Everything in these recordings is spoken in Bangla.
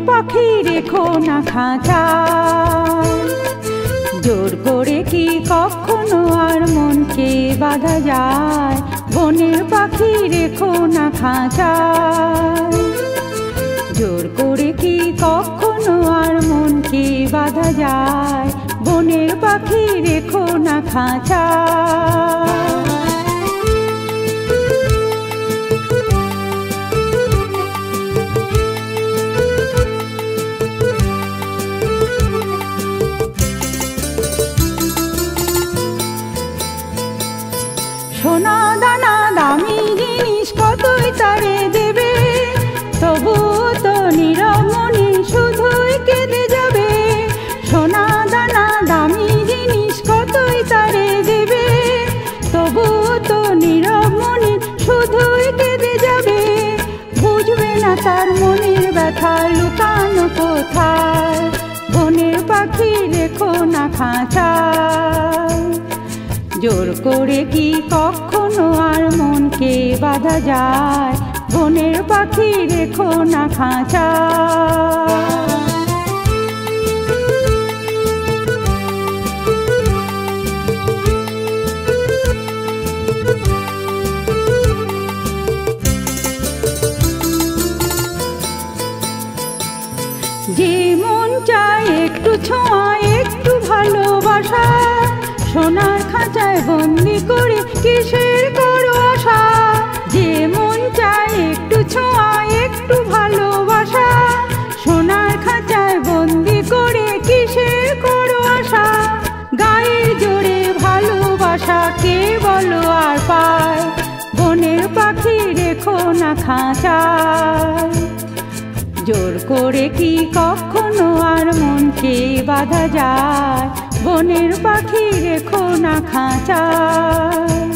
পাখি রেখো না খাঁচায়। জোর করে কি কখনো আর মনকে বাঁধা যায়, বনের পাখি রেখো না খাঁচায়। জোর করে কি কখনো আর মনকে বাঁধা যায়, বনের পাখি রেখো না খাঁচায়। সোনা দানা দামি জিনিস কতই তারে দেবে, তবুও তো নীরব মনে শুধুই কেঁদে যাবে। সোনা দানা দামি জিনিস কতই তারে দেবে, তবুও তো নীরব মনে শুধুই কেঁদে যাবে। বুঝবে না তার মনের ব্যথা লুকানো কোথায়, বনের পাখি রেখো না খাঁচায়। জোর করে কি কখনো আর মনকে বাঁধা যায়, বনের পাখি রেখো না খাঁচায়। যে মন চায় একটু ছোঁয়া একটু ভালোবাসা, সোনার খাঁচায় বন্দি করে কিসের করো আশা। যে মন চায় একটু ছোঁয়া একটু ভালোবাসা, সোনার খাঁচায় বন্দি করে কিসের করো আশা। গায়ের জোরে ভালোবাসা কে বলো আর পায়, বনের পাখি রেখো না খাঁচায়। জোর করে কি কখনো আর মনকে বাঁধা যায়, বনের পাখি রেখো না খাঁচায়।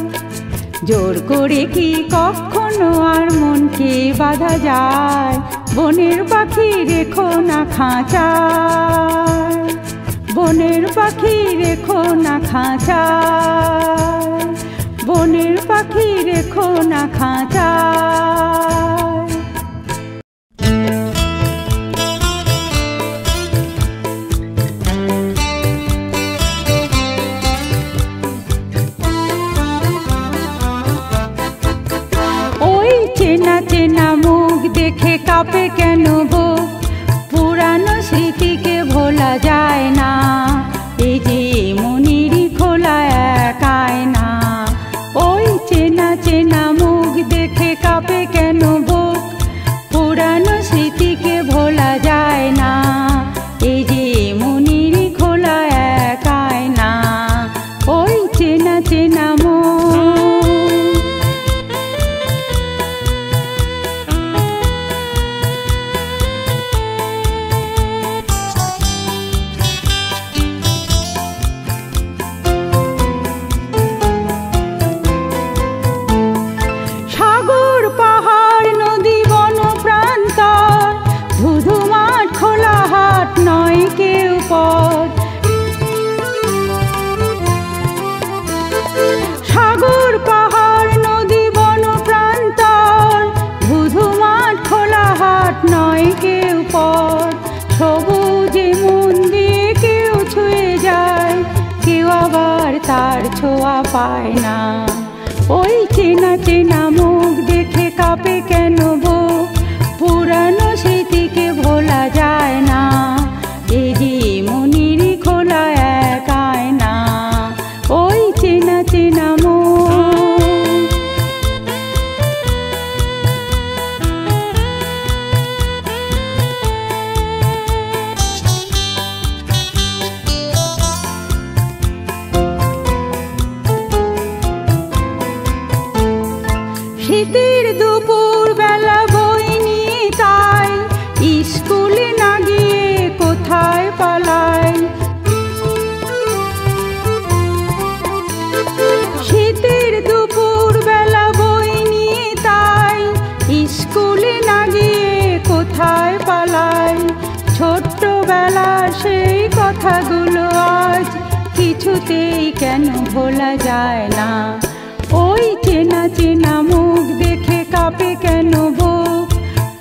জোর করে কি কখনো আর মনকে বাঁধা যায়, বনের পাখি রেখো না খাঁচায়। বনের পাখি রেখো না খাঁচায়, বনের পাখি রেখো না খাঁচায়। চেনা চেনা মুখ দেখে কাঁপে কেন বুক, পুরানো স্মৃতিকে ভোলা যায় না। এই যে মনেরই খোলা এক আয়না, ওই চেনা চেনা মুখ দেখে কাঁপে কেন বুক, পুরানো স্মৃতিকে ভোলা যায় না। এই যে মনেরই খোলা এক আয়না, ওই চেনা চেনা মুখ। সাগর পাহাড় নদী বন প্রান্তর, ধুধু মাঠ খোলা হাট নয় কেউ পর। সবুজে মন দিয়ে কেউ ছুঁয়ে যায়, কেউ আবার তার ছোঁয়া পায় না। ওই চেনা চেনা মুখ দেখে কাঁপে কেন বুক, পুরানো স্মৃতিকে ভোলা যায় না। এই যে মনেরই খোলা এক আয়না, ওই চেনা চেনা মুখ। শীতের দুপুর বেলা বই নিয়ে তাই স্কুলে না গিয়ে কোথায় পালাই। শীতের দুপুর বেলা বই নিয়ে তাই স্কুলে না গিয়ে কোথায় পালাই। ছোট্টবেলার সেই কথাগুলো আজ কিছুতেই কেন ভোলা যায় না। ওই চেনা চেনা মুখ দেখে কাঁপে কেন বুক,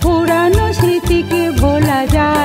পুরানো স্মৃতিকে ভোলা যায়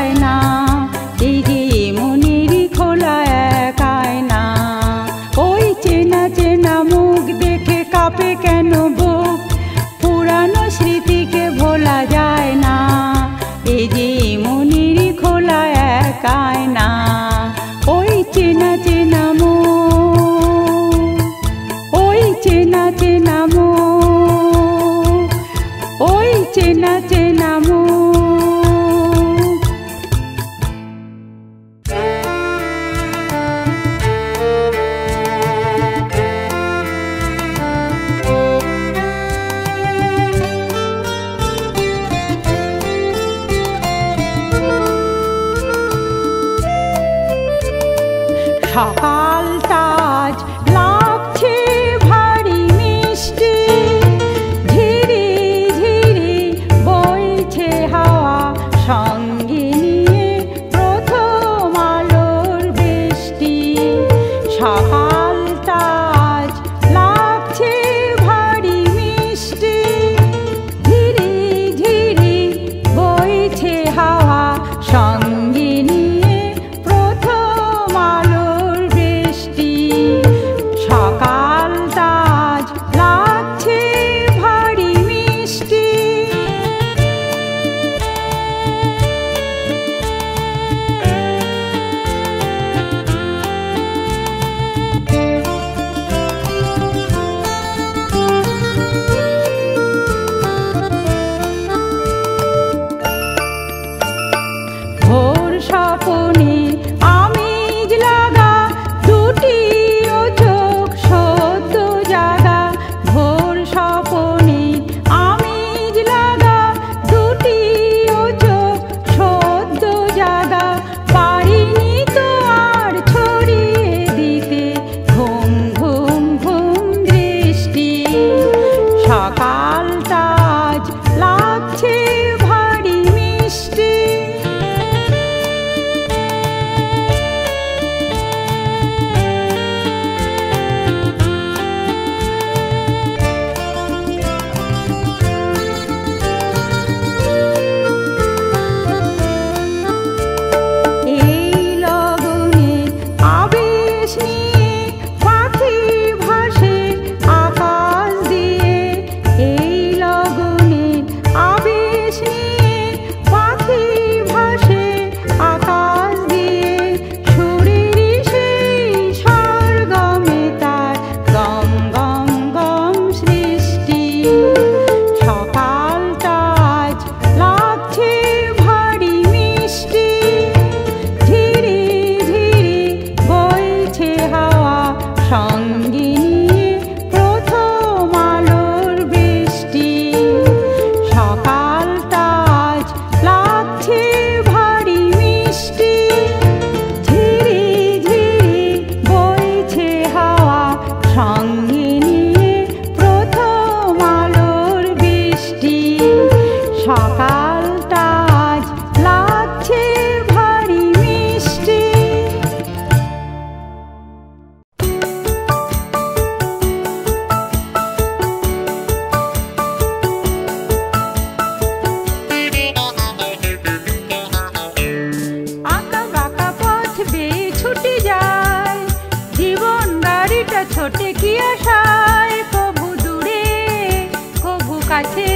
আজ লাগছে ভারী মিষ্টি, ঝিরি ঝিরি বইছে হাওয়া সঙ্গে নিয়ে প্রথম আলোর বৃষ্টি। সকালটা আজ লাগছে ভারী মিষ্টি, ঝিরি ঝিরি বইছে হাওয়া সঙ্গে নিয়ে প্রথম আলোর বৃষ্টি। সকালটা আজ লাগছে ভারী মিষ্টি। ভোর স্বপনে আমেজ লাগা দুটি ও চোখ সদ্য জাগা, ভোর স্বপনে আমেজ লাগা দুটি ও চোখ সদ্য জাগা। পারিনি তো আর ছড়িয়ে দিতে ঘুম ঘুম ঘুম দৃষ্টি। সকালটা আজ লাগছে ভারী মিষ্টি। এই লগনে আবেশ নিয়ে পাখি ভাসে আকাশ দিয়ে, এই লগনে আবেশ নিয়ে পাখি ভাসে আকাশ দিয়ে। সুরেরই সেই স্বর্গমে তার গম গম গম সৃষ্টি। সকালটা আজ লাগছে ভারী মিষ্টি, ঝিরি ঝিরি বইছে হাওয়া সঙ্গে নিয়ে প্রথম আলোর বৃষ্টি। সকালটা আজ লাগছে ভারী মিষ্টি, ঝিরি ঝিরি বইছে হাওয়া সঙ্গে নিয়ে প্রথম আলোর বৃষ্টি। সকালটা আজ লাগছে ভারী মিষ্টি। আঁকা বাঁকা পথ বেয়ে ছুটে যায় জীবন গাড়িটা ছোটে কি আশায়, কভু দূরে কভু কাছে